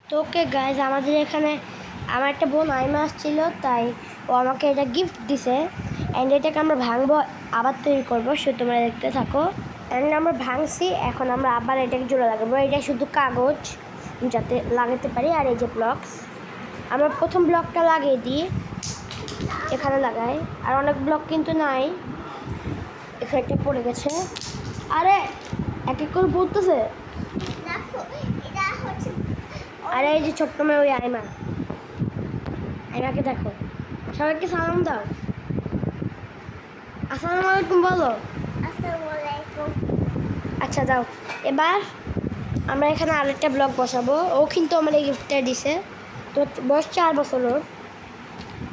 তো okay guys, আমাদের এখানে আমার একটা বোন আইমা আসছিল, তাই ও আমাকে এটা গিফট দিছে। অ্যান্ড এটাকে আমরা ভাঙবো, আবার তৈরি করবো, সে তোমরা দেখতে থাকো। অ্যান্ড আমরা ভাঙছি, এখন আমরা আবার এটাকে জোড়া লাগাবো। এটা শুধু কাগজ যাতে লাগাতে পারি। আর এই যে ব্লকস, আমরা প্রথম ব্লকটা লাগিয়ে দিই, এখানে লাগাই। আর অনেক ব্লক কিন্তু নাই, এখানে একটা পড়ে গেছে। আরে এক এক করে পড়তেছে। আরে এই যে ছোট্ট মেয়ে, ওই আইমাকে দেখো। সবাইকে সালাম দাও, আসসালামু আলাইকুম বলো। আচ্ছা দাও। এবার আমরা এখানে আরেকটা ব্লক বসাবো। ও কিন্তু আমার এই গিফটটা দিছে। তো বয়স 4 বছর ওর।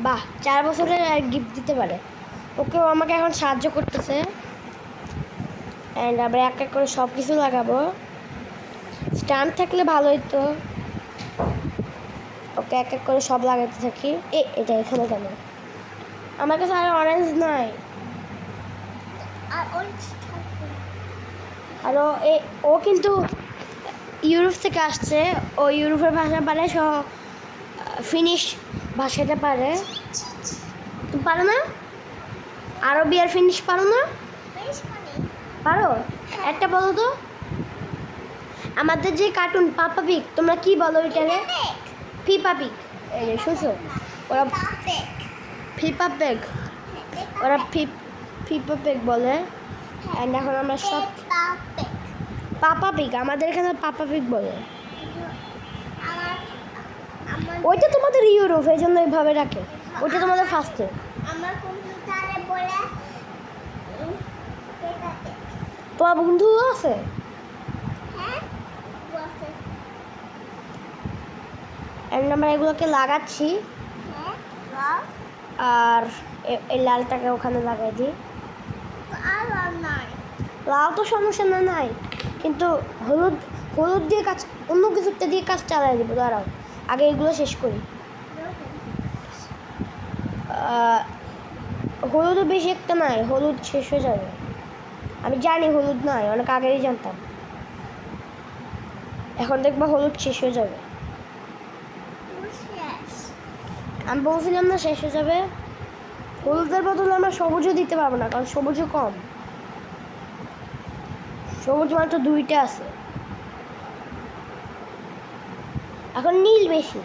বাহ, 4 বছরের আর গিফট দিতে পারে। ওকেও আমাকে এখন সাহায্য করতেছে। অ্যান্ড আমরা এক এক করে সব কিছু লাগাবো। স্ট্যান্ড থাকলে ভালো হতো। ওকে এক এক করে সব লাগাতে থাকি। এটা এখানে কেন? আমার কাছে আর অরেঞ্জ নাই। আর ও কিন্তু ইউরোপ থেকে আসছে। ও ইউরোপের ভাষা পারে, সহ ফিনিশ ভাষাটা পারে। তুমি পারো না? আরবি আর ফিনিশ পারো না? পারো? একটা বলো তো। আমাদের যে কার্টুন পাপা পিগ, তোমরা কি বলো এটাকে? ফিপা পিগ। এই যে শুনছো, ওরা ফিপা পেগ, ওরা ফিপা পেগ বলে। অ্যান্ড এখন আমরা সব পাপা পিগ, আমাদের এখানে পাপা পিগ বলে। ওইটা তোমাদের ইউরোপ, এই জন্য এইভাবে রাখে। ওইটা তোমাদের ফার্স্টে। তোমার বন্ধু আছে? অ্যান্ড আমরা এগুলোকে লাগাচ্ছি। আর এই লালটাকে ওখানে লাগাই দিই। লাল তো সমস্যা নাই, কিন্তু হলুদ দিয়ে কাজ, অন্য কিছুটা দিয়ে কাজ চালাই দেবো। দাঁড়াও, আগে এগুলো শেষ করি। হলুদও বেশি একটা নাই, হলুদ শেষ হয়ে যাবে। আমি জানি হলুদ নাই, অনেক আগেই জানতাম। এখন দেখবা হলুদ শেষ হয়ে যাবে। আমি বলছিলাম না শেষ হয়ে যাবে। হলুদের বদলে আমরা সবুজও দিতে পারবো না, কারণ সবুজও কম। সবুজ মাত্র 2টা আছে, এখন নীল বেশি।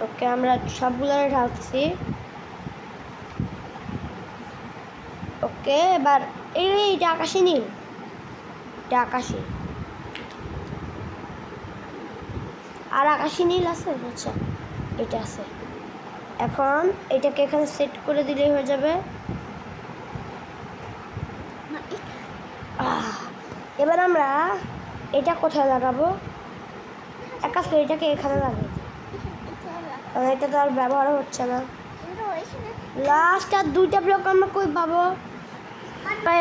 ওকে, আমরা সবগুলো ঢালছি। ওকে, এবার এইটা আকাশি নীল, এটা আকাশি। আর আকাশি নীল আছে? আচ্ছা, এটা আছে। এখন এটাকে এখানে সেট করে দিলেই হয়ে যাবে। এবার আমরা এটা কোথায় লাগাবো? এক কাজ করি, এটাকে এখানে লাগাই, কারণ এটা তো আর ব্যবহার হচ্ছে না। লাস্ট আর 2টা ব্লক আমরা কই পাবো? ভাই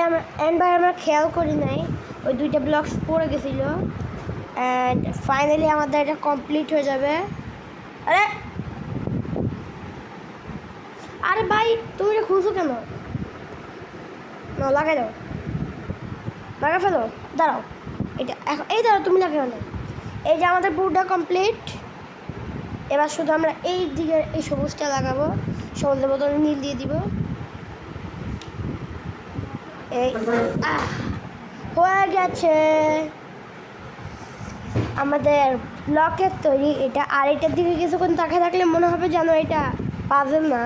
আমরা খেয়াল করি নাই, ওই 2টা ব্লক পড়ে গেছিল। অ্যান্ড ফাইনালি আমাদের এটা কমপ্লিট হয়ে যাবে। আরে আরে ভাই, তুমি এটা খুঁজো কেন? না, লাগাই দাও, লাগা ফেলো। দাঁড়াও, এটা এখন এই দাঁড়াও, তুমি লাগাও না। এই যে আমাদের পুরোটা কমপ্লিট। এবার শুধু আমরা এই দিকে এই সবুজটা লাগাবো, সবুজের বদলে নীল দিয়ে দিব। এই হয়ে গেছে আমাদের ব্লকের তৈরি এটা। আর এটার দিকে কিছুক্ষণ তাকিয়ে থাকলে মনে হবে যেন এটা পাজল না,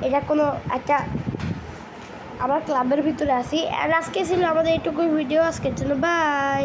এটা কোনো একটা আমার ক্লাবের ভিতরে আছি। আর আজকে ছিল আমাদের এইটুকুই ভিডিও, আজকের জন্য বাই।